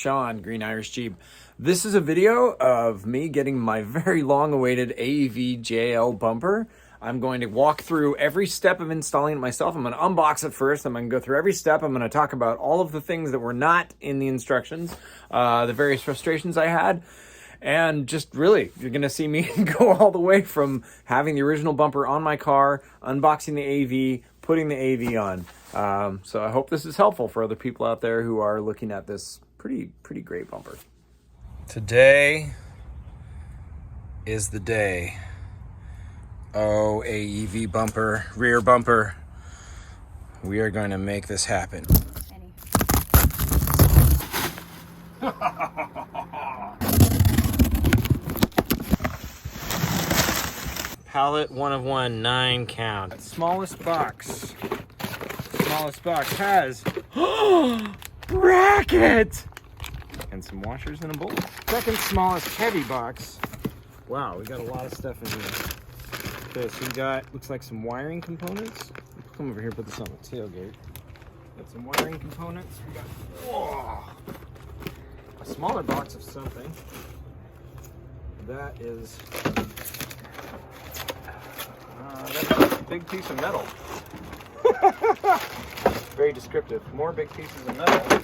Sean, Green Irish Jeep. This is a video of me getting my very long-awaited AEV JL bumper. I'm going to walk through every step of installing it myself. I'm going to unbox it first. I'm going to go through every step. I'm going to talk about all of the things that were not in the instructions, the various frustrations I had, and just really, you're going to see me go all the way from having the original bumper on my car, unboxing the AV, putting the AV on. So I hope this is helpful for other people out there who are looking at this pretty great bumper. Today is the day. Oh, AEV bumper, rear bumper. We are going to make this happen. Pallet 1 of 1, 9 count. Smallest box. Smallest box has bracket and some washers and a bolt. Second smallest heavy box. Wow, we got a lot of stuff in here. Okay, so we got, looks like some wiring components. Come over here, put this on the tailgate. Got some wiring components. We got, whoa, a smaller box of something. That is, that's a big piece of metal. Very descriptive. More big pieces of metal.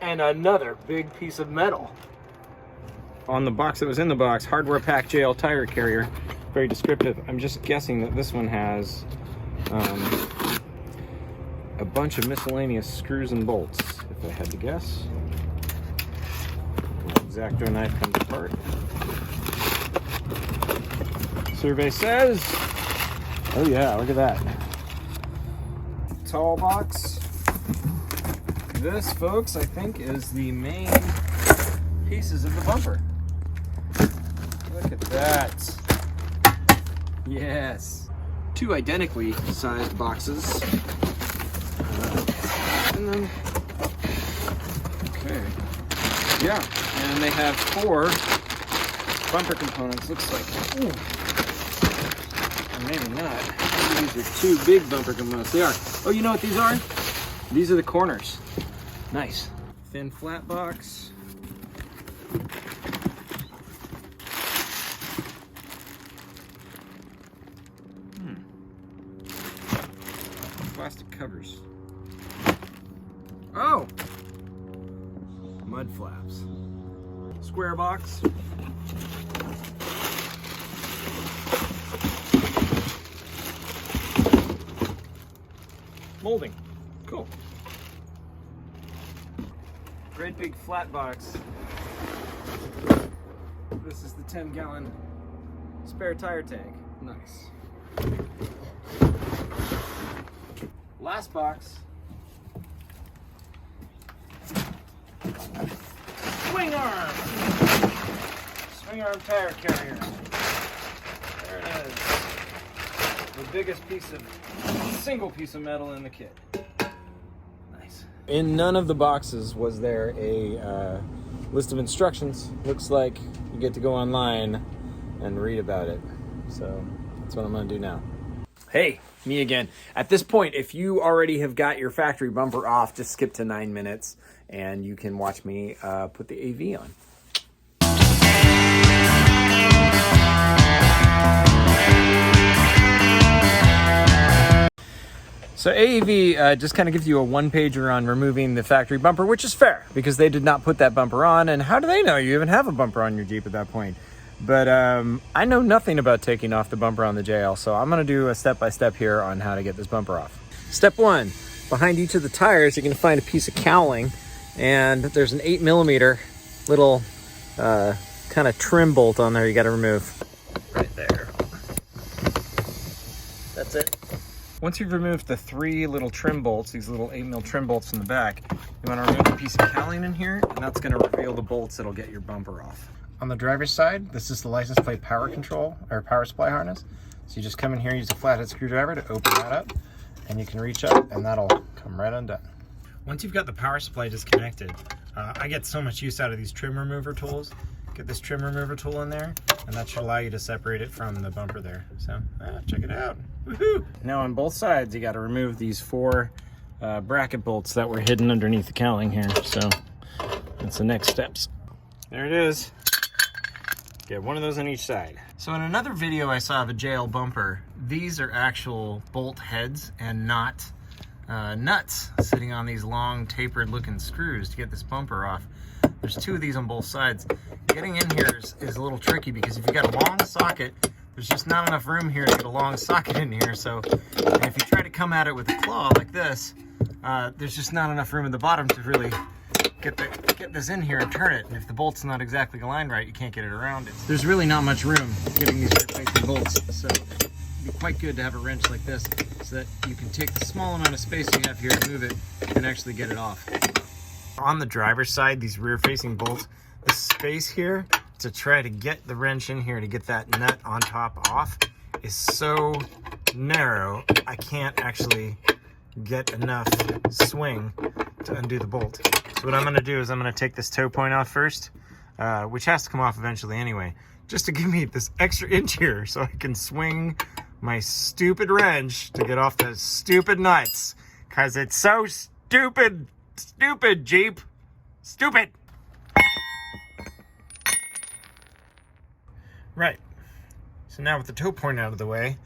And another big piece of metal. On the box that was in the box, hardware pack JL tire carrier. Very descriptive. I'm just guessing that this one has a bunch of miscellaneous screws and bolts, if I had to guess. X-Acto knife comes apart. Survey says, oh yeah, look at that. Tall box. This, folks, I think is the main pieces of the bumper. Look at that. Yes. 2 identically sized boxes. And then, okay. Yeah, and they have 4 bumper components, looks like. Ooh. Or maybe not. These are 2 big bumper components. They are. Oh, you know what these are? These are the corners. Nice. Thin flat box. Plastic covers. Oh! Mud flaps. Square box. Molding. Cool. Great big flat box. This is the 10-gallon spare tire tank. Nice. Last box. Swing arm! Swing arm tire carrier. There it is. The biggest single piece of metal in the kit. Nice. In none of the boxes was there a list of instructions. Looks like you get to go online and read about it. So that's what I'm gonna do now. Hey, me again. At this point, if you already have got your factory bumper off, just skip to 9 minutes and you can watch me put the AV on. So AEV just kind of gives you a one-pager on removing the factory bumper, which is fair because they did not put that bumper on. And how do they know you even have a bumper on your Jeep at that point? But I know nothing about taking off the bumper on the JL, so I'm gonna do a step-by-step here on how to get this bumper off. Step 1, behind each of the tires, you're gonna find a piece of cowling, and there's an 8mm little kind of trim bolt on there you gotta remove. Right there. That's it. Once you've removed the 3 little trim bolts, these little 8mm trim bolts in the back, you wanna remove a piece of cowling in here, and that's gonna reveal the bolts that'll get your bumper off. On the driver's side, this is the license plate power control or power supply harness. So you just come in here, use a flathead screwdriver to open that up, and you can reach up and that'll come right undone. Once you've got the power supply disconnected, I get so much use out of these trim remover tools. Get this trim remover tool in there, and that should allow you to separate it from the bumper there. So check it out. Woohoo! Now on both sides, you got to remove these 4 bracket bolts that were hidden underneath the cowling here. So That's the next steps. There it is. Get one of those on each side. So in another video I saw of a JL bumper, these are actual bolt heads and not nuts sitting on these long tapered looking screws to get this bumper off. There's two of these on both sides. Getting in here is a little tricky because if you got a long socket, there's just not enough room here to get a long socket in here. So if you try to come at it with a claw like this, there's just not enough room at the bottom to really get this in here and turn it. And if the bolt's not exactly aligned right, you can't get it around it. There's really not much room getting these rear-facing bolts, so it'd be quite good to have a wrench like this so that you can take the small amount of space you have here and move it and actually get it off. On the driver's side, these rear-facing bolts, the space here to try to get the wrench in here to get that nut on top off is so narrow, I can't actually get enough swing to undo the bolt. So what I'm going to do is I'm going to take this toe point off first, which has to come off eventually anyway, just to give me this extra inch here so I can swing my stupid wrench to get off those stupid nuts, because it's so stupid. Stupid, Jeep. Stupid. Right. So now with the toe point out of the way,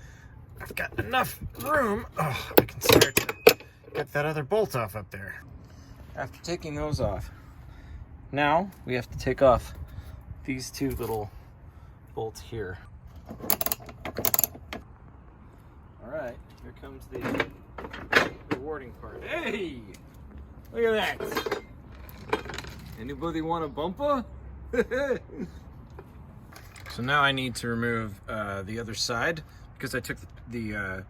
I've got enough room. Oh, I can start to get that other bolt off up there. After taking those off, now we have to take off these two little bolts here. All right, here comes the rewarding part. Hey! Look at that. Anybody want a bumper? So now I need to remove the other side because I took the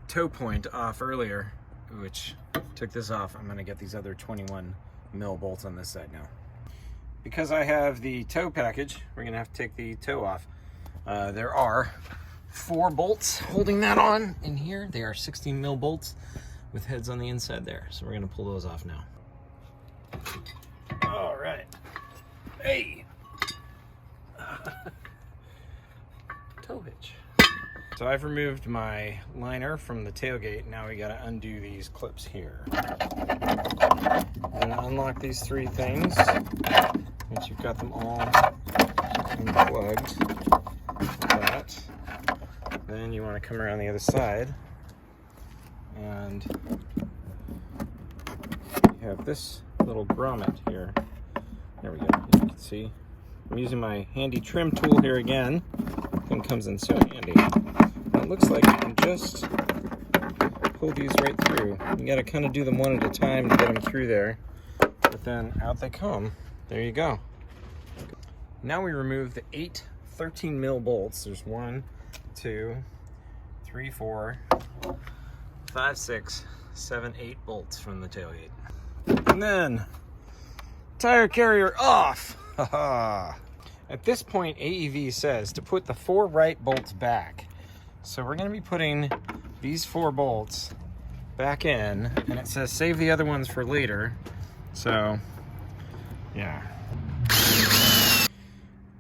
toe point off earlier, which took this off. I'm gonna get these other 21 mil bolts on this side now. Because I have the toe package, we're gonna have to take the toe off. There are 4 bolts holding that on in here. They are 16 mil bolts with heads on the inside there. So we're gonna pull those off now. All right. Hey! Toe hitch. So I've removed my liner from the tailgate. Now we gotta undo these clips here. I'm gonna unlock these 3 things. Once you've got them all unplugged, like that. Then you wanna come around the other side. And you have this little grommet here. There we go. As you can see, I'm using my handy trim tool here again. Thing comes in so handy. And it looks like you can just pull these right through. You got to kind of do them one at a time to get them through there. But then out they come. There you go. Now we remove the 8 13 mil bolts. There's 1, 2, 3, 4, 5, 6, 7, 8 bolts from the tailgate. And then, tire carrier off! Haha! At this point, AEV says to put the 4 right bolts back. So we're going to be putting these 4 bolts back in, and it says save the other ones for later. So, yeah.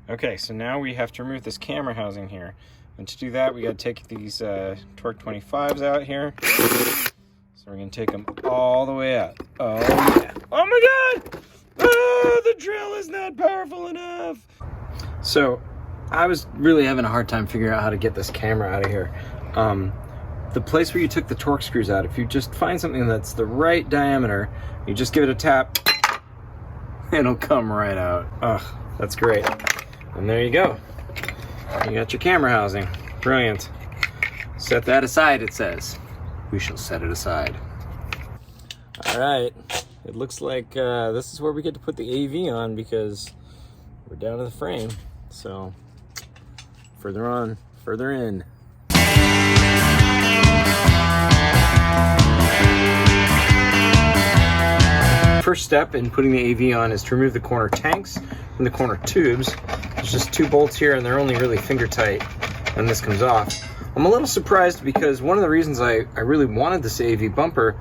Okay, so now we have to remove this camera housing here. And to do that, we got to take these Torque 25s out here. So we're going to take them all the way out. Oh, yeah. Oh my God! Oh, the drill is not powerful enough. So I was really having a hard time figuring out how to get this camera out of here. The place where you took the torque screws out, if you just find something that's the right diameter, you just give it a tap, it'll come right out. Oh, that's great. And there you go. You got your camera housing. Brilliant. Set that aside, it says. We shall set it aside. All right. It looks like this is where we get to put the AEV on because we're down to the frame. So further on, further in. First step in putting the AEV on is to remove the corner tanks and the corner tubes. There's just 2 bolts here and they're only really finger tight when this comes off. I'm a little surprised because one of the reasons I really wanted this AEV bumper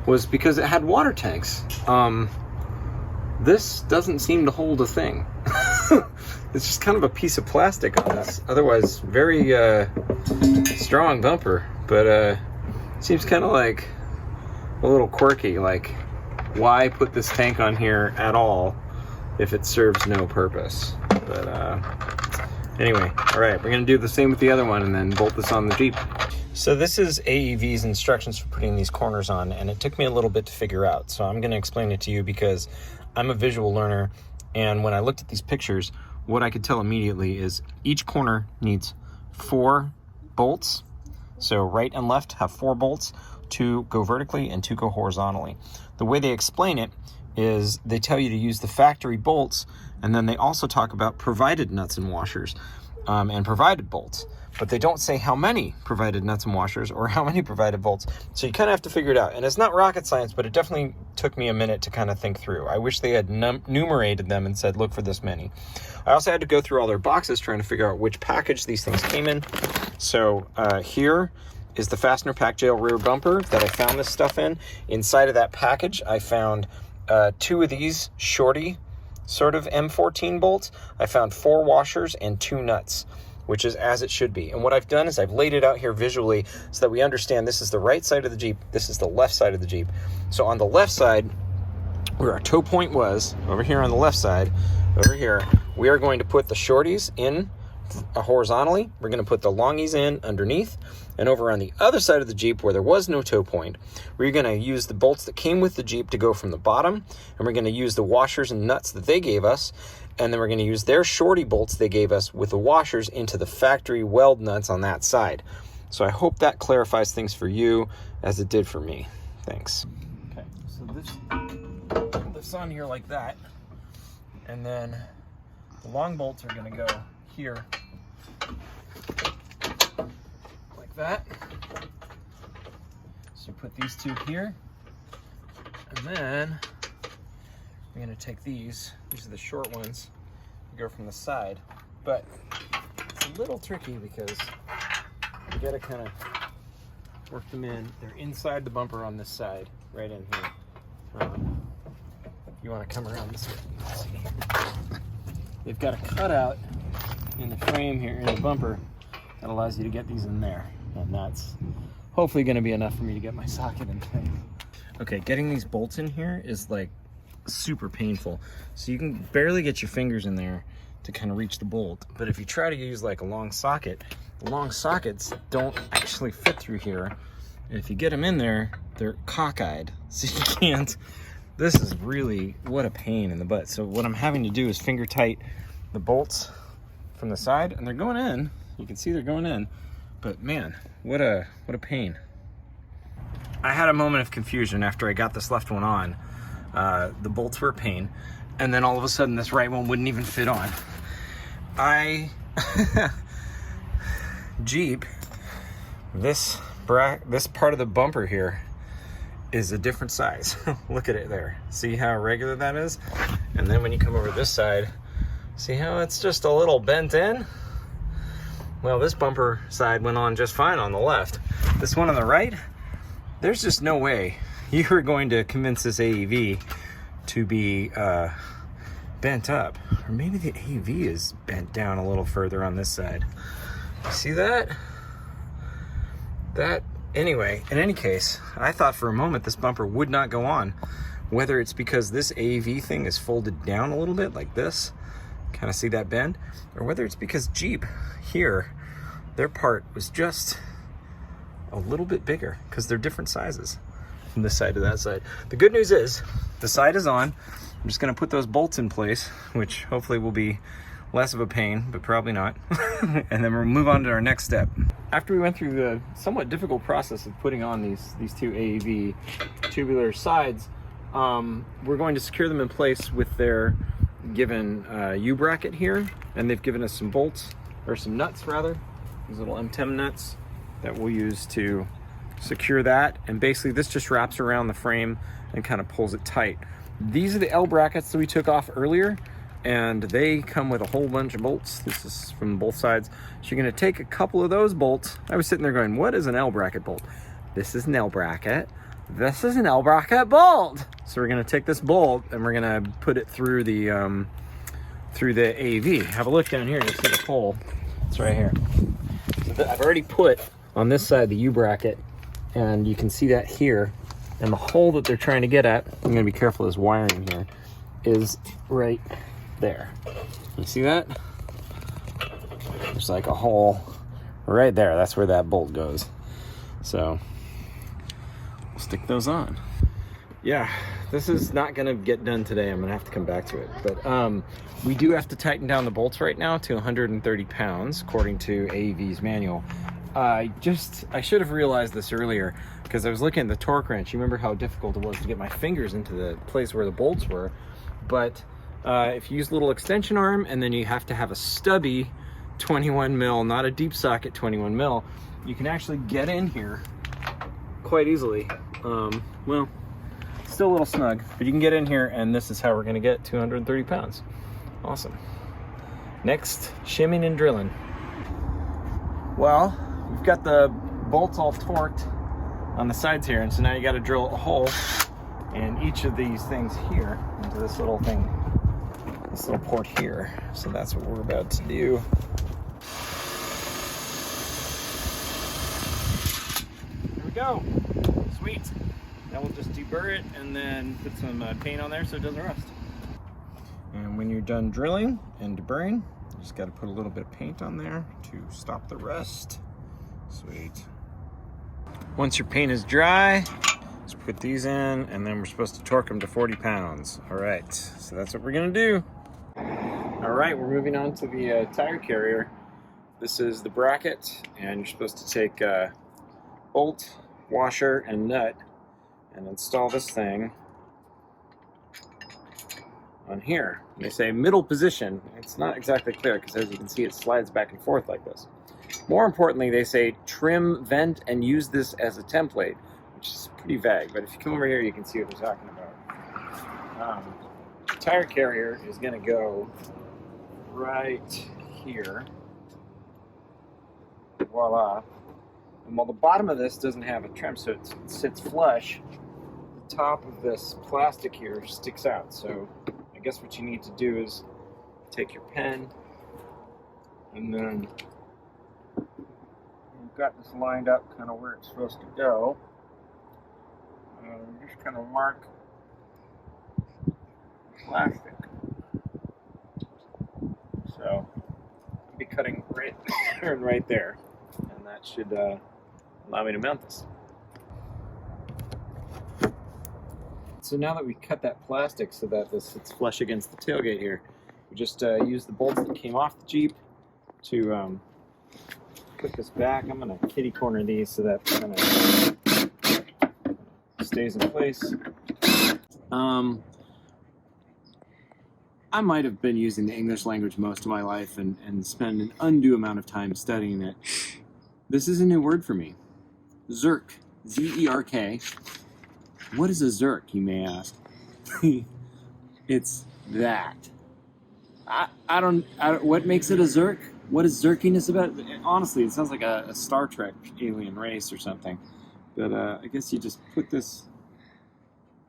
was because it had water tanks. This doesn't seem to hold a thing. It's just kind of a piece of plastic on this, otherwise very strong bumper, but seems kind of like a little quirky, like why put this tank on here at all if it serves no purpose. But anyway, all right, we're gonna do the same with the other one and then bolt this on the Jeep. So this is AEV's instructions for putting these corners on, and it took me a little bit to figure out. So I'm gonna explain it to you because I'm a visual learner, and when I looked at these pictures, what I could tell immediately is each corner needs 4 bolts. So right and left have 4 bolts, 2 go vertically and 2 go horizontally. The way they explain it is they tell you to use the factory bolts, and then they also talk about provided nuts and washers and provided bolts. But they don't say how many provided nuts and washers or how many provided bolts. So you kind of have to figure it out. And it's not rocket science, but it definitely took me a minute to kind of think through. I wish they had numerated them and said, look for this many. I also had to go through all their boxes trying to figure out which package these things came in. So here is the fastener pack JL Rear Bumper that I found this stuff in. Inside of that package, I found 2 of these shorty sort of M14 bolts. I found 4 washers and 2 nuts, which is as it should be. And what I've done is I've laid it out here visually so that we understand this is the right side of the Jeep, this is the left side of the Jeep. So on the left side, where our toe point was, over here on the left side, over here, we are going to put the shorties in horizontally. We're going to put the longies in underneath. And over on the other side of the Jeep, where there was no toe point, we're going to use the bolts that came with the Jeep to go from the bottom, and we're going to use the washers and nuts that they gave us, and then we're going to use their shorty bolts they gave us with the washers into the factory weld nuts on that side. So I hope that clarifies things for you as it did for me. Thanks. Okay, so put this on here like that, and then the long bolts are going to go here like that. So put these 2 here, and then we're going to take these are the short ones, go from the side, but it's a little tricky because you got to kind of work them in. They're inside the bumper on this side, right in here. You want to come around this way. Let's see. They've got a cutout in the frame here, in the bumper, that allows you to get these in there, and that's hopefully going to be enough for me to get my socket in place. Okay, getting these bolts in here is like super painful. So you can barely get your fingers in there to kind of reach the bolt. But if you try to use like a long socket, the long sockets don't actually fit through here. And if you get them in there, they're cockeyed. So you can't. This is really, what a pain in the butt. So what I'm having to do is finger tight the bolts from the side, and they're going in. You can see they're going in. But man, what a pain. I had a moment of confusion after I got this left one on. The bolts were a pain, and then all of a sudden this right one wouldn't even fit on. Jeep, this part of the bumper here is a different size. Look at it there. See how irregular that is? And then when you come over this side, see how it's just a little bent in? Well, this bumper side went on just fine on the left. This one on the right, there's just no way you are going to convince this AEV to be bent up. Or maybe the AEV is bent down a little further on this side. See that? Anyway, in any case, I thought for a moment this bumper would not go on. Whether it's because this AEV thing is folded down a little bit like this, kind of see that bend, or whether it's because Jeep here, their part was just a little bit bigger because they're different sizes from this side to that side. The good news is the side is on. I'm just going to put those bolts in place, which hopefully will be less of a pain, but probably not. And then we'll move on to our next step. After we went through the somewhat difficult process of putting on these 2 AEV tubular sides, we're going to secure them in place with their given U-bracket here, and they've given us some bolts, or some nuts rather, these little M10 nuts that we'll use to secure that. And basically this just wraps around the frame and kind of pulls it tight. These are the L brackets that we took off earlier, and they come with a whole bunch of bolts. This is from both sides. So you're going to take a couple of those bolts. I was sitting there going, what is an L bracket bolt? This is an L bracket. This is an L bracket bolt. So we're going to take this bolt and we're going to put it through the AEV. Have a look down here. You'll see the hole. It's right here. So I've already put on this side the U bracket, and you can see that here. And the hole that they're trying to get at, I'm going to be careful of this wiring here. is right there. You see that? There's like a hole right there. That's where that bolt goes. So we'll stick those on. Yeah, this is not gonna get done today. I'm gonna have to come back to it. But we do have to tighten down the bolts right now to 130 pounds, according to AEV's manual. I should have realized this earlier because I was looking at the torque wrench. You remember how difficult it was to get my fingers into the place where the bolts were. But if you use a little extension arm, and then you have to have a stubby 21 mil, not a deep socket 21 mil, you can actually get in here quite easily. Well, still a little snug, but you can get in here, and this is how we're gonna get 230 pounds. Awesome. Next, shimming and drilling. Well, we've got the bolts all torqued on the sides here, and so now you got to drill a hole in each of these things here into this little thing, this little port here. So that's what we're about to do. Here we go. Sweet. Now we'll just deburr it and then put some paint on there so it doesn't rust. And when you're done drilling and deburring, you just got to put a little bit of paint on there to stop the rust. Sweet. Once your paint is dry, let's put these in, and then we're supposed to torque them to 40 pounds. All right, so that's what we're gonna do. All right, we're moving on to the tire carrier. This is the bracket, and you're supposed to take bolt, washer, and nut and install this thing on here. And they say middle position. It's not exactly clear because, as you can see, it slides back and forth like this. More importantly, they say trim, vent, and use this as a template, which is pretty vague, but if you come over here, you can see what they're talking about. The tire carrier is going to go right here. Voila. And while the bottom of this doesn't have a trim, so it sits flush, the top of this plastic here sticks out. So I guess what you need to do is take your pen, and then you've got this lined up kind of where it's supposed to go. Just kind of mark plastic. So I'll be cutting right there and right there, and that should allow me to mount this. So now that we cut that plastic so that this sits flush against the tailgate here, we just use the bolts that came off the Jeep to put this back. I'm going to kitty corner these so that kind of stays in place. I might have been using the English language most of my life and spend an undue amount of time studying it. This is a new word for me. Zerk. Z-E-R-K. What is a zerk, you may ask? It's that. I don't, what makes it a zerk? What is zerkiness about it? Honestly, it sounds like a Star Trek alien race or something. But I guess you just put this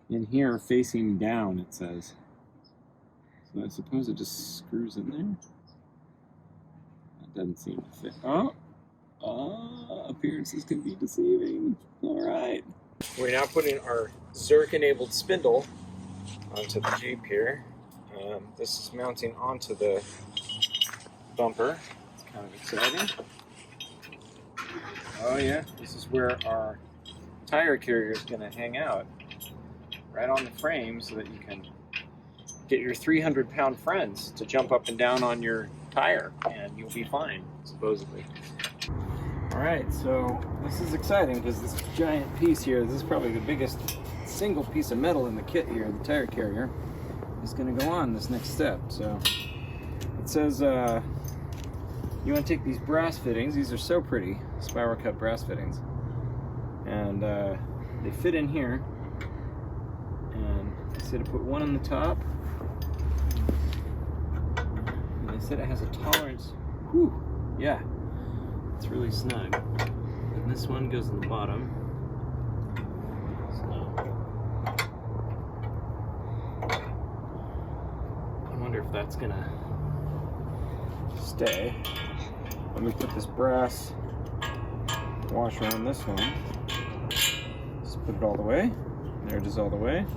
in here facing down, it says. So I suppose it just screws in there. That doesn't seem to fit. Oh, appearances can be deceiving. All right. We're now putting our Zerk-enabled spindle onto the Jeep here. This is mounting onto the bumper. It's kind of exciting. Oh yeah, this is where our tire carrier is going to hang out. Right on the frame so that you can get your 300-pound friends to jump up and down on your tire and you'll be fine, supposedly. Alright, so this is exciting because this giant piece here, this is probably the biggest single piece of metal in the kit here, the tire carrier, is going to go on this next step. So it says you want to take these brass fittings, these are so pretty, spiral cut brass fittings, and they fit in here, and they said to put one on the top, and they said it has a tolerance. Whew, yeah. It's really snug. And this one goes in the bottom. So I wonder if that's gonna stay. Let me put this brass washer on this one. Just put it all the way. There it is all the way.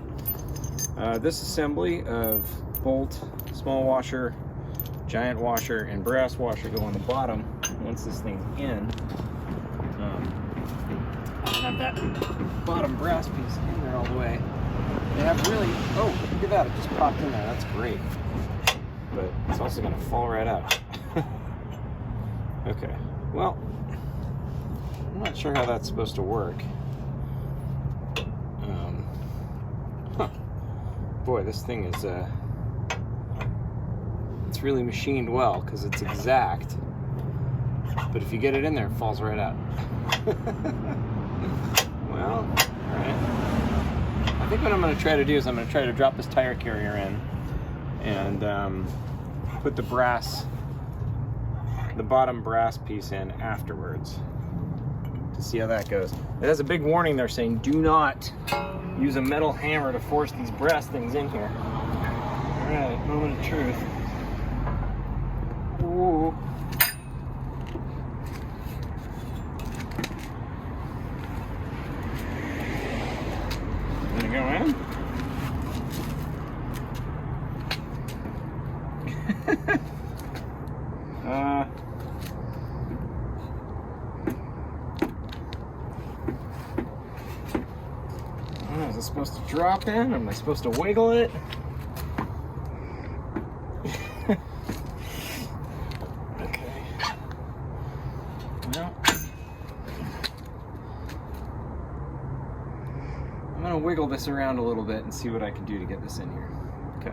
This assembly of bolt, small washer, giant washer, and brass washer go on the bottom once this thing's in. I have that bottom brass piece in there all the way. They have really, oh, look at that, it just popped in there, that's great. But it's also gonna fall right out. Okay, well, I'm not sure how that's supposed to work. Boy, this thing is, it's really machined well because it's exact. But if you get it in there, it falls right out. Well, all right. I think what I'm going to try to do is I'm going to try to drop this tire carrier in and put the bottom brass piece in afterwards to see how that goes. It has a big warning there saying, do not use a metal hammer to force these brass things in here. All right, moment of truth. Ooh. Gonna go in. Is it supposed to drop in? Am I supposed to wiggle it? Okay. Well, I'm gonna wiggle this around a little bit and see what I can do to get this in here. Okay.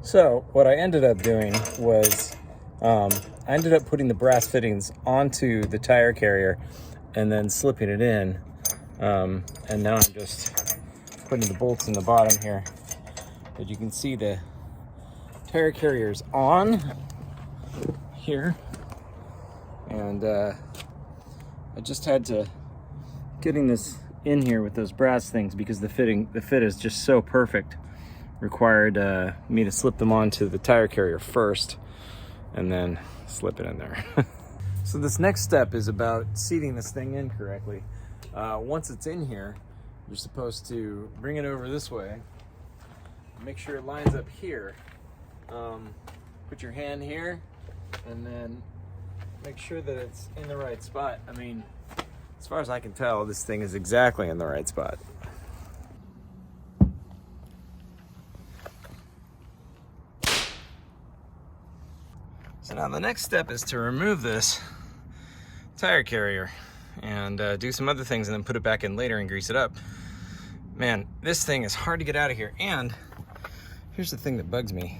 So what I ended up doing was I ended up putting the brass fittings onto the tire carrier and then slipping it in. And now I'm just putting the bolts in the bottom here. But you can see the tire carrier's on here. And I just had to getting this in here with those brass things because the fit is just so perfect. Required me to slip them onto the tire carrier first and then slip it in there. So this next step is about seating this thing in correctly. Once it's in here, you're supposed to bring it over this way, make sure it lines up here. Put your hand here and then make sure that it's in the right spot. I mean, as far as I can tell, this thing is exactly in the right spot. So now the next step is to remove this tire carrier and do some other things and then put it back in later and grease it up. Man, this thing is hard to get out of here. And here's the thing that bugs me.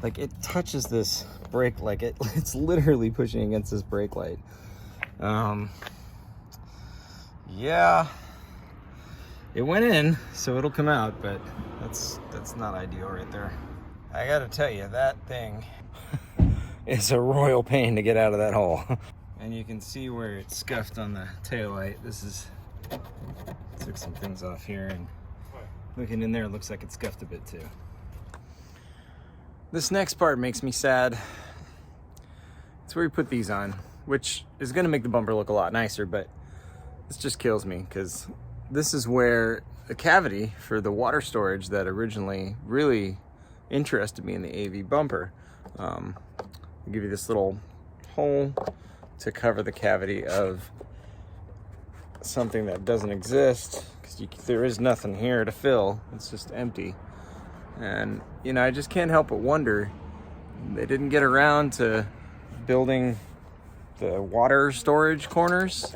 Like, it touches this brake, like it's literally pushing against this brake light. Yeah, it went in, so it'll come out, but that's not ideal right there. I gotta tell you, that thing is a royal pain to get out of that hole. And you can see where it's scuffed on the taillight. Took some things off here, and looking in there, it looks like it's scuffed a bit too. This next part makes me sad. It's where we put these on, which is gonna make the bumper look a lot nicer, but this just kills me because this is where the cavity for the water storage that originally really interested me in the AEV bumper. I'll give you this little hole to cover the cavity of something that doesn't exist because there is nothing here to fill. It's just empty. And you know, I just can't help but wonder, they didn't get around to building the water storage corners.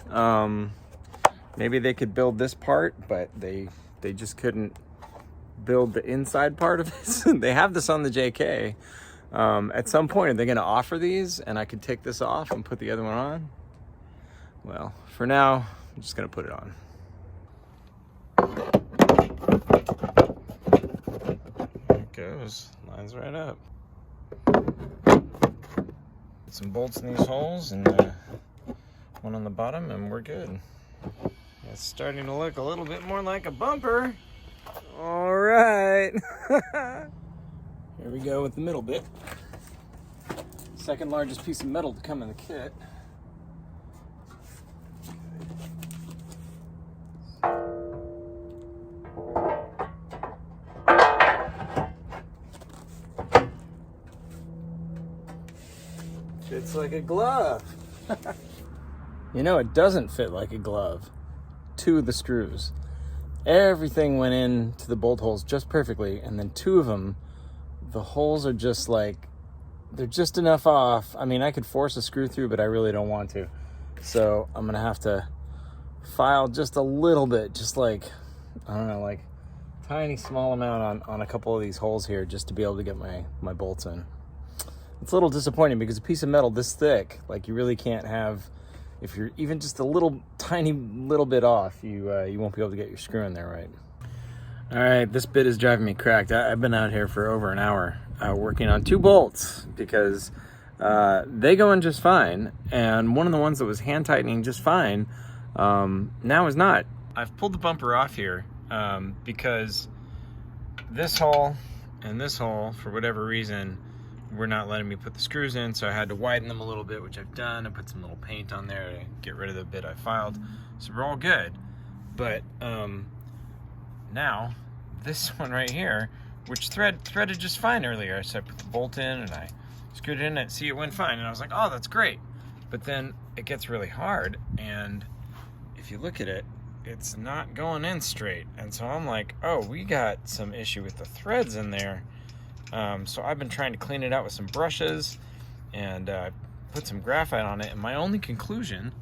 Maybe they could build this part, but they just couldn't build the inside part of this. They have this on the JK. At some point, are they going to offer these and I could take this off and put the other one on? Well, for now, I'm just going to put it on. There it goes. Lines right up. Put some bolts in these holes and one on the bottom, and we're good. It's starting to look a little bit more like a bumper. All right. Here we go with the middle bit. Second largest piece of metal to come in the kit. fits like a glove. You know, it doesn't fit like a glove. 2 of the screws. Everything went into the bolt holes just perfectly, and then 2 of them, the holes are just like, they're just enough off. I mean, I could force a screw through, but I really don't want to. So I'm gonna have to file just a little bit, just like, I don't know, like tiny small amount on a couple of these holes here, just to be able to get my bolts in. It's a little disappointing because a piece of metal this thick, like, you really can't have, if you're even just a little tiny little bit off, you won't be able to get your screw in there right. All right, this bit is driving me cracked. I've been out here for over an hour working on 2 bolts because they go in just fine, and one of the ones that was hand tightening just fine now is not. I've pulled the bumper off here because this hole and this hole, for whatever reason, were not letting me put the screws in, so I had to widen them a little bit, which I've done. I put some little paint on there to get rid of the bit I filed, so we're all good. But now this one right here, which threaded just fine earlier, so I put the bolt in and I screwed it in and see it went fine, and I was like, oh, that's great. But then it gets really hard, and if you look at it, it's not going in straight, and so I'm like, oh, we got some issue with the threads in there. So I've been trying to clean it out with some brushes and put some graphite on it, and my only conclusion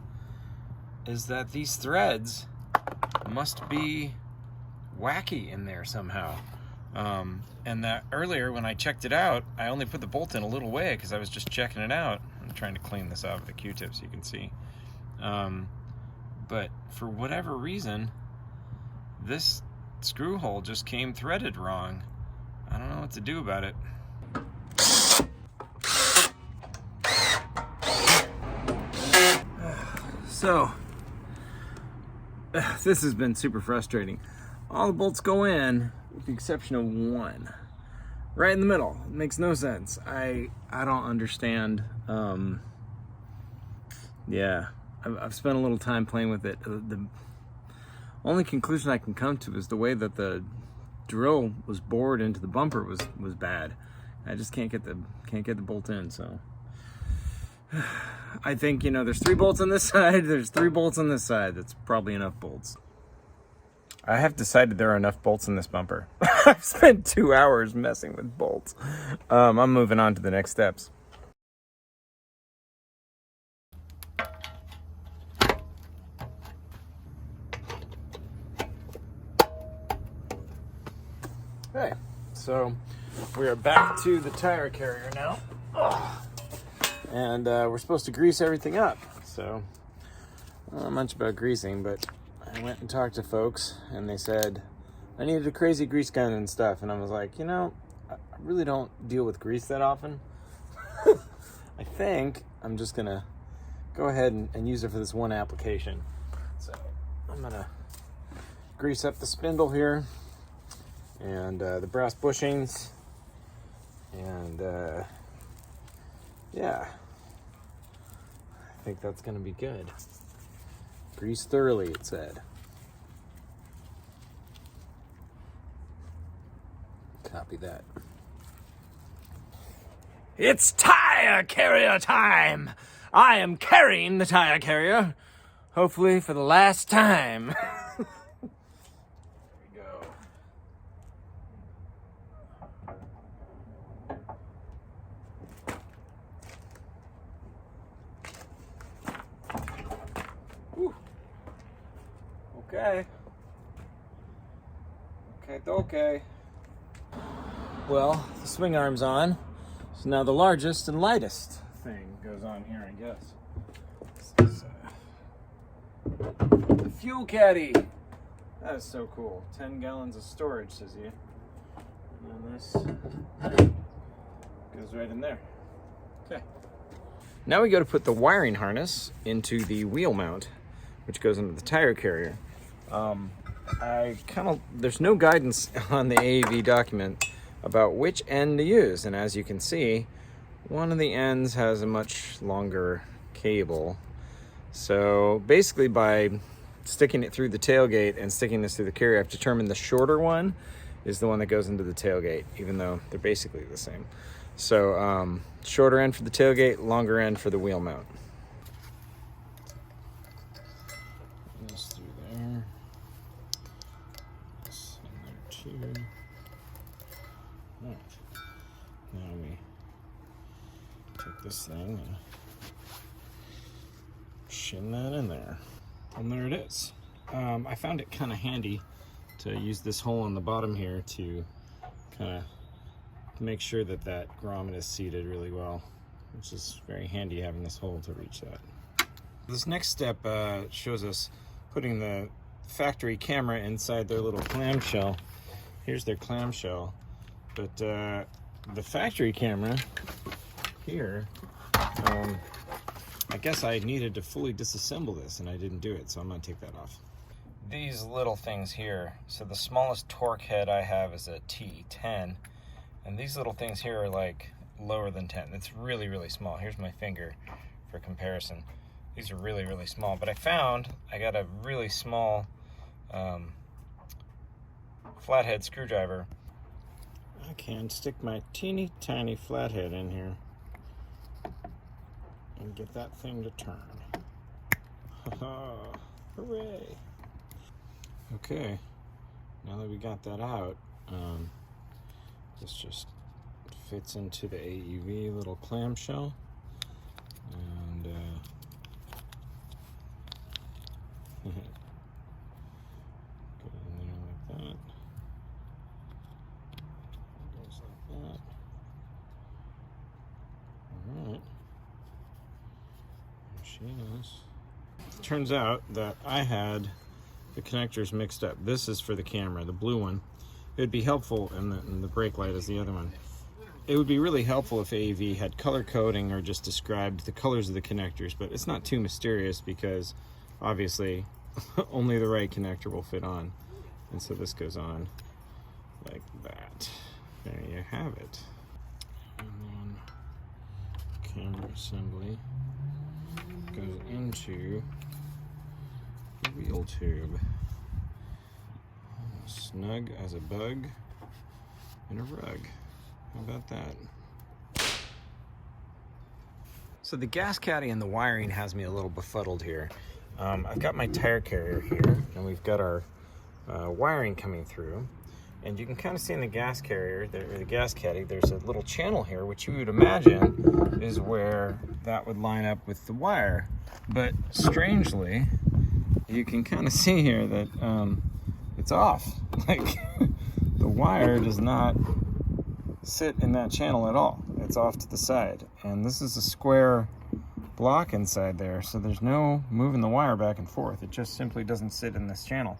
is that these threads must be wacky in there somehow. And that earlier when I checked it out, I only put the bolt in a little way because I was just checking it out. I'm trying to clean this out with a Q-tip so you can see. But for whatever reason, this screw hole just came threaded wrong. I don't know what to do about it. So, this has been super frustrating. All the bolts go in, with the exception of one. Right in the middle. It makes no sense. I don't understand. Yeah, I've spent a little time playing with it. The only conclusion I can come to is the way that the drill was bored into the bumper was bad. I just can't get the bolt in. So I think, you know, there's 3 bolts on this side, there's 3 bolts on this side. That's probably enough bolts. I have decided there are enough bolts in this bumper. I've spent 2 hours messing with bolts. I'm moving on to the next steps. Okay, so we are back to the tire carrier now. And we're supposed to grease everything up. So, I don't know much about greasing, but I went and talked to folks, and they said I needed a crazy grease gun and stuff. And I was like, you know, I really don't deal with grease that often. I think I'm just gonna go ahead and use it for this one application. So I'm gonna grease up the spindle here, and the brass bushings, and yeah, I think that's gonna be good. Grease thoroughly, it said. Copy that. It's tire carrier time! I am carrying the tire carrier, hopefully for the last time. Okay. Well, the swing arm's on. So now the largest and lightest thing goes on here, I guess. This is the fuel caddy. That is so cool. 10 gallons of storage, says he. And this goes right in there. Okay. Now we go to put the wiring harness into the wheel mount, which goes into the tire carrier. There's no guidance on the AEV document about which end to use, and as you can see, one of the ends has a much longer cable. So basically, by sticking it through the tailgate and sticking this through the carrier, I've determined the shorter one is the one that goes into the tailgate, even though they're basically the same. So shorter end for the tailgate, longer end for the wheel mount. This through there. This in there too. All right. Now we take this thing and shin that in there. And there it is. I found it kind of handy to use this hole on the bottom here to kind of make sure that that grommet is seated really well, which is very handy having this hole to reach that. This next step shows us putting the factory camera inside their little clamshell. Here's their clamshell, but the factory camera here, I guess I needed to fully disassemble this and I didn't do it, so I'm gonna take that off. These little things here, so the smallest torque head I have is a T10, and these little things here are like lower than 10. It's really, really small. Here's my finger for comparison. These are really, really small, but I got a really small flathead screwdriver. I can stick my teeny tiny flathead in here and get that thing to turn. Hooray! Okay, now that we got that out, this just fits into the AEV little clamshell, and go in there like that. Goes like that. All right. There she is. Turns out that I had the connectors mixed up. This is for the camera, the blue one. It would be helpful, and the brake light is the other one. It would be really helpful if AEV had color coding or just described the colors of the connectors, but it's not too mysterious because obviously only the right connector will fit on. And so this goes on like that. There you have it. And then camera assembly goes into the wheel tube. Snug as a bug in a rug. How about that? So the gas caddy and the wiring has me a little befuddled here. I've got my tire carrier here, and we've got our wiring coming through. And you can kind of see in the gas carrier, or the gas caddy, there's a little channel here, which you would imagine is where that would line up with the wire. But strangely, you can kind of see here that it's off. Like, the wire does not sit in that channel at all. It's off to the side. And this is a square block inside there, so there's no moving the wire back and forth. It just simply doesn't sit in this channel.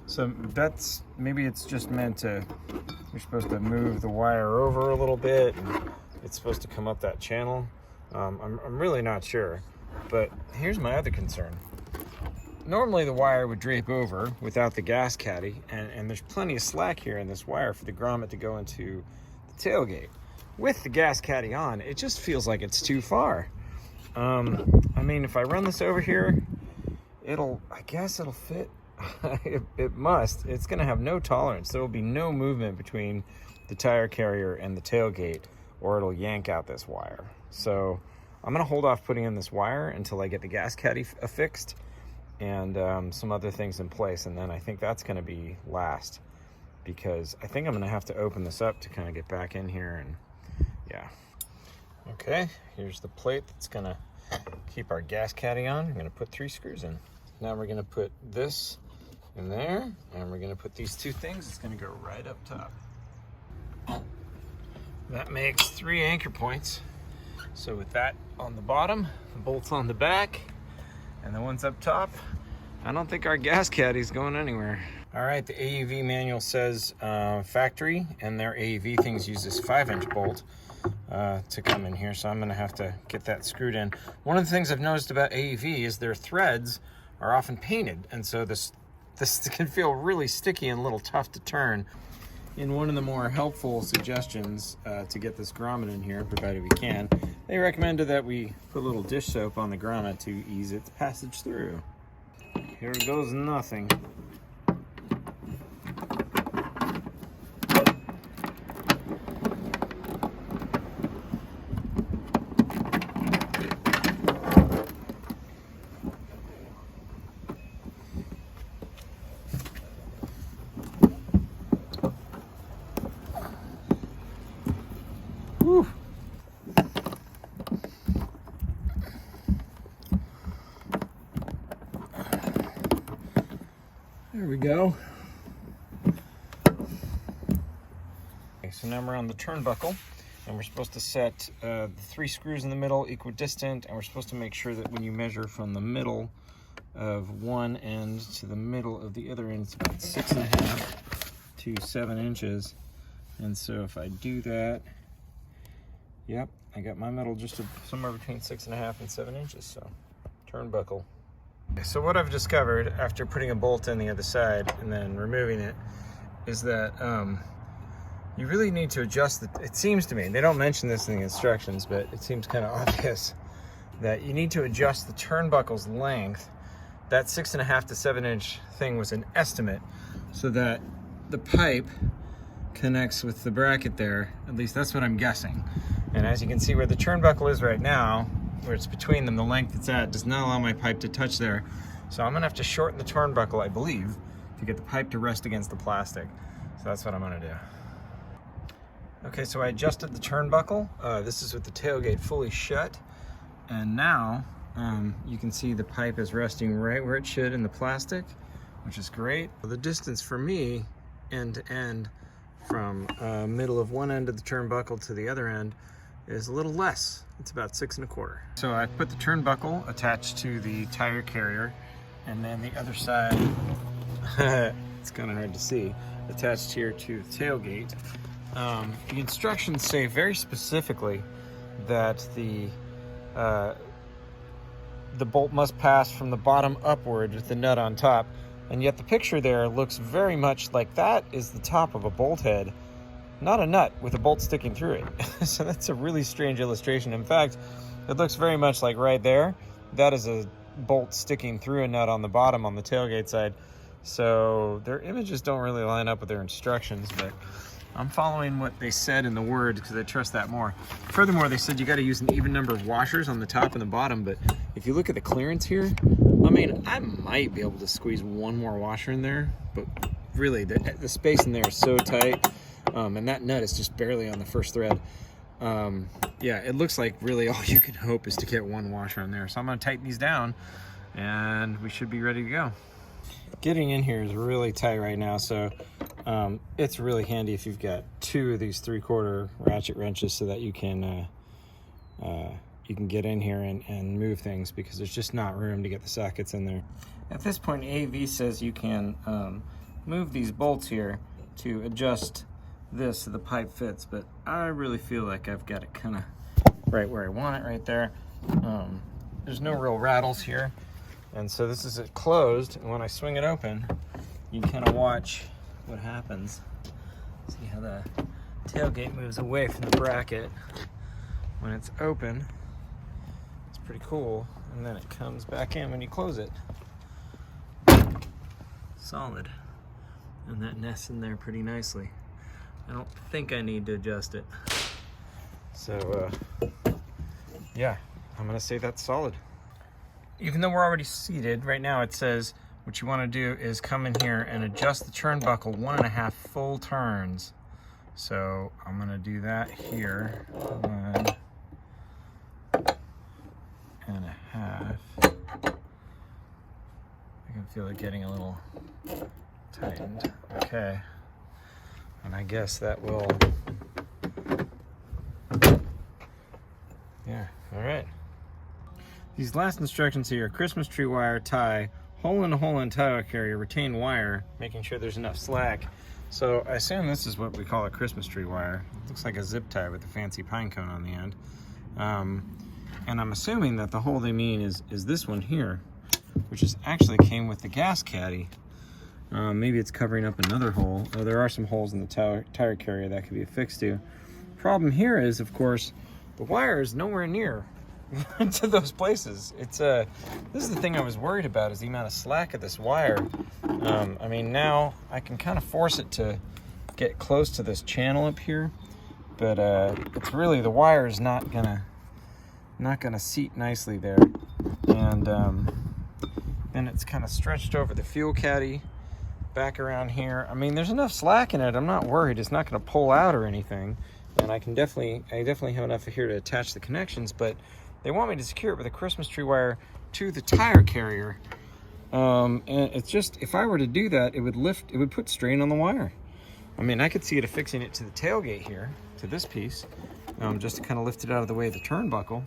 So that's, maybe it's just meant to, you're supposed to move the wire over a little bit, and it's supposed to come up that channel. I'm really not sure. But here's my other concern. Normally the wire would drape over without the gas caddy, and there's plenty of slack here in this wire for the grommet to go into the tailgate. With the gas caddy on, it just feels like it's too far. I mean, if I run this over here, I guess it'll fit. It must. It's gonna have no tolerance. There will be no movement between the tire carrier and the tailgate, or it'll yank out this wire. So I'm gonna hold off putting in this wire until I get the gas caddy affixed and some other things in place, and then I think that's gonna be last, because I think I'm gonna have to open this up to kind of get back in here, and yeah. Okay, here's the plate that's gonna keep our gas caddy on. I'm gonna put 3 screws in. Now we're gonna put this in there, and we're gonna put these 2 things. It's gonna go right up top. That makes 3 anchor points. So with that on the bottom, the bolts on the back, and the ones up top, I don't think our gas caddy's going anywhere. All right, the AEV manual says factory, and their AEV things use this 5-inch bolt to come in here, so I'm gonna have to get that screwed in. One of the things I've noticed about AEV is their threads are often painted, and so this can feel really sticky and a little tough to turn. In one of the more helpful suggestions to get this grommet in here, provided we can, they recommended that we put a little dish soap on the grommet to ease its passage through. Here goes nothing. There we go. Okay, so now we're on the turnbuckle, and we're supposed to set the 3 screws in the middle equidistant, and we're supposed to make sure that when you measure from the middle of one end to the middle of the other end, it's about 6.5 to 7 inches. And so if I do that, yep, I got my middle just somewhere between 6.5 and 7 inches, so turnbuckle. So what I've discovered after putting a bolt in the other side and then removing it is that you really need to adjust it seems to me, they don't mention this in the instructions, but it seems kind of obvious that you need to adjust the turnbuckle's length. That 6.5 to 7 inch thing was an estimate, so that the pipe connects with the bracket there. At least that's what I'm guessing. And as you can see where the turnbuckle is right now, where it's between them, the length it's at does not allow my pipe to touch there. So I'm gonna have to shorten the turnbuckle, I believe, to get the pipe to rest against the plastic. So that's what I'm gonna do. Okay, so I adjusted the turnbuckle. This is with the tailgate fully shut. And now you can see the pipe is resting right where it should in the plastic, which is great. The distance for me, end to end, from middle of one end of the turnbuckle to the other end is a little less. It's about 6.25. So I put the turnbuckle attached to the tire carrier, and then the other side, it's kind of hard to see, attached here to the tailgate. The instructions say very specifically that the bolt must pass from the bottom upward with the nut on top, and yet the picture there looks very much like that is the top of a bolt head, not a nut with a bolt sticking through it. So that's a really strange illustration. In fact, it looks very much like right there, that is a bolt sticking through a nut on the bottom on the tailgate side. So their images don't really line up with their instructions, but I'm following what they said in the word because I trust that more. Furthermore, they said you got to use an even number of washers on the top and the bottom, but if you look at the clearance here, I mean, I might be able to squeeze one more washer in there, but really the space in there is so tight, and that nut is just barely on the first thread. Yeah, it looks like really all you can hope is to get one washer in there. So I'm going to tighten these down, and we should be ready to go. Getting in here is really tight right now, so it's really handy if you've got 2 of these 3/4 ratchet wrenches so that you can get in here and move things, because there's just not room to get the sockets in there. At this point, AEV says you can move these bolts here to adjust this so the pipe fits, but I really feel like I've got it kind of right where I want it right there. There's no real rattles here, and so this is it closed, and when I swing it open, you can kind of watch what happens. See how the tailgate moves away from the bracket when it's open. It's pretty cool, and then it comes back in when you close it. Solid, and that nests in there pretty nicely. I don't think I need to adjust it. So yeah, I'm gonna say that's solid. Even though we're already seated, right now it says what you want to do is come in here and adjust the turnbuckle 1.5 full turns. So I'm gonna do that here. 1.5. I can feel it getting a little tightened. Okay. And I guess that will, yeah, all right. These last instructions here: Christmas tree wire, tie, hole in tire carrier, retain wire, making sure there's enough slack. So I assume this is what we call a Christmas tree wire. It looks like a zip tie with a fancy pine cone on the end. And I'm assuming that the hole they mean is this one here, which is actually came with the gas caddy. Maybe it's covering up another hole. Oh, there are some holes in the tire carrier that could be affixed to. Problem here is, of course, the wire is nowhere near to those places. It's this is the thing I was worried about, is the amount of slack of this wire. I mean, now I can kind of force it to get close to this channel up here, but it's really, the wire is not gonna seat nicely there, and then it's kind of stretched over the fuel caddy back around here. I mean, there's enough slack in it. I'm not worried it's not going to pull out or anything, and I definitely have enough here to attach the connections, but they want me to secure it with a Christmas tree wire to the tire carrier, And it's just, if I were to do that, it would put strain on the wire. I mean, I could see it affixing it to the tailgate here, to this piece, just to kind of lift it out of the way of the turnbuckle.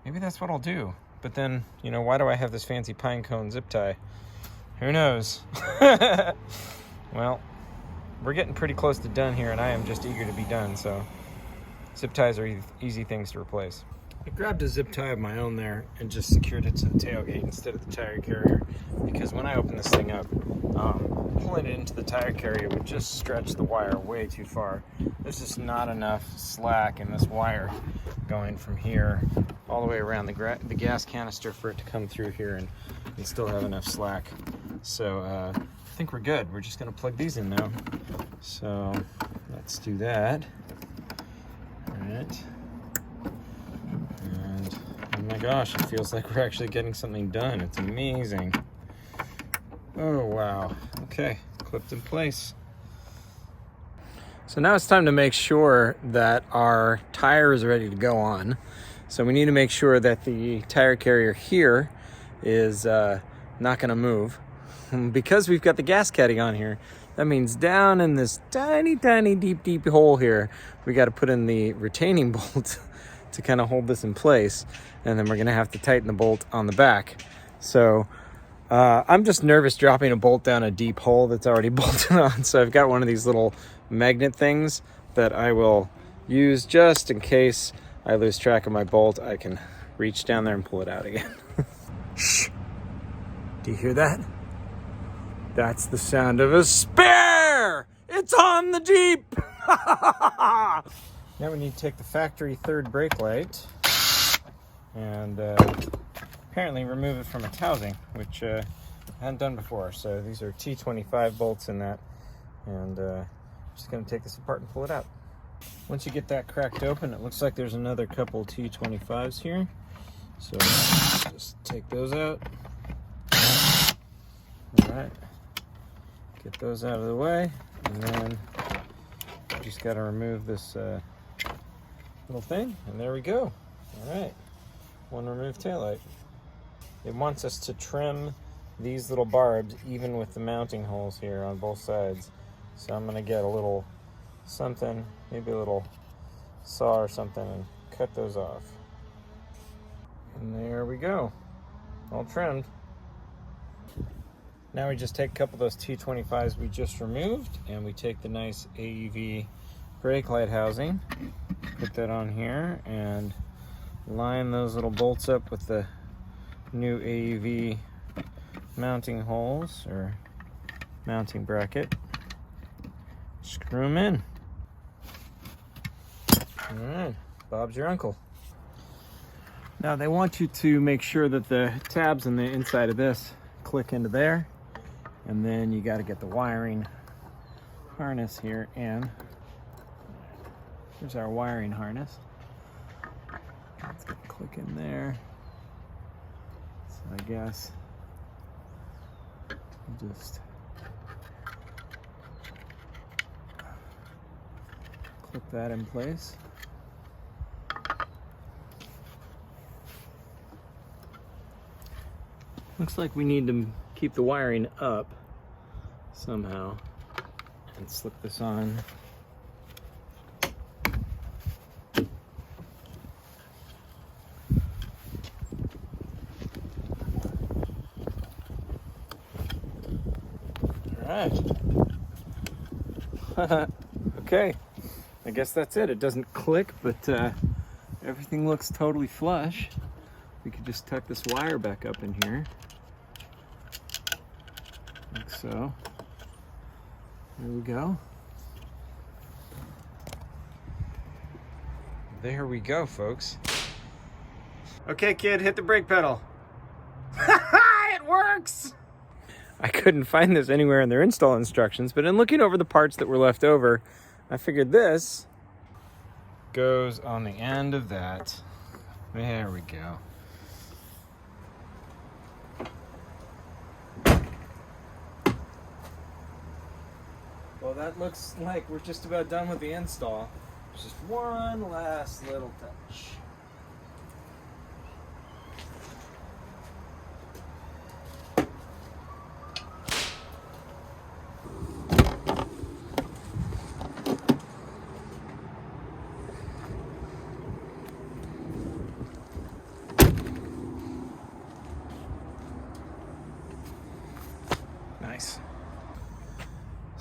Maybe that's what I'll do. But then, you know, why do I have this fancy pine cone zip tie? Who knows? Well, we're getting pretty close to done here, and I am just eager to be done, so zip ties are easy things to replace. I grabbed a zip tie of my own there and just secured it to the tailgate instead of the tire carrier, because when I open this thing up, pulling it into the tire carrier would just stretch the wire way too far. There's just not enough slack in this wire going from here all the way around the gas canister for it to come through here and still have enough slack. So I think we're good. We're just going to plug these in now. So let's do that. All right. And oh my gosh, it feels like we're actually getting something done. It's amazing. Oh wow. Okay, clipped in place. So now it's time to make sure that our tire is ready to go on. So we need to make sure that the tire carrier here is not going to move. Because we've got the gas caddy on here, that means down in this tiny, tiny, deep hole here, we got to put in the retaining bolt to kind of hold this in place. And then we're going to have to tighten the bolt on the back. So I'm just nervous dropping a bolt down a deep hole that's already bolted on. So I've got one of these little magnet things that I will use just in case I lose track of my bolt. I can reach down there and pull it out again. Shh. Do you hear that? That's the sound of a spare! It's on the Jeep! Now we need to take the factory third brake light and apparently remove it from its housing, which I hadn't done before. So these are T25 bolts in that, and just going to take this apart and pull it out. Once you get that cracked open, it looks like there's another couple T25s here. So just take those out. All right. Get those out of the way, and then you just got to remove this little thing, and there we go. All right, one removed taillight. It wants us to trim these little barbs even with the mounting holes here on both sides. So I'm going to get a little something, maybe a little saw or something, and cut those off. And there we go, all trimmed. Now we just take a couple of those T25s we just removed, and we take the nice AEV brake light housing, put that on here, and line those little bolts up with the new AEV mounting holes, or mounting bracket. Screw them in. All right, Bob's your uncle. Now they want you to make sure that the tabs on the inside of this click into there. And then you got to get the wiring harness here, and here's our wiring harness. It's going to click in there. So I guess I'll just clip that in place. Looks like we need to keep the wiring up somehow and slip this on. All right. Okay, I guess that's it. It doesn't click, but everything looks totally flush. We could just tuck this wire back up in here. Like so. There we go. There we go, folks. Okay, kid, hit the brake pedal. It works! I couldn't find this anywhere in their install instructions, but in looking over the parts that were left over, I figured this goes on the end of that. There we go. Well, that looks like we're just about done with the install. There's just one last little touch.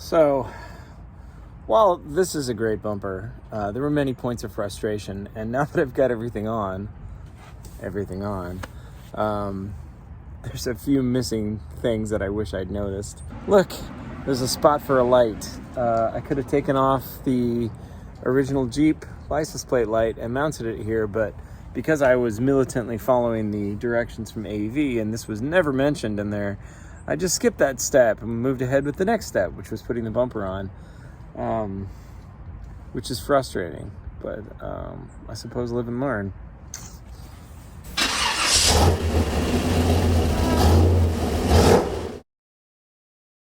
So, while this is a great bumper, there were many points of frustration, and now that I've got everything on, there's a few missing things that I wish I'd noticed. Look, there's a spot for a light. I could have taken off the original Jeep license plate light and mounted it here, but because I was militantly following the directions from AEV and this was never mentioned in there, I just skipped that step and moved ahead with the next step, which was putting the bumper on, which is frustrating, but I suppose live and learn.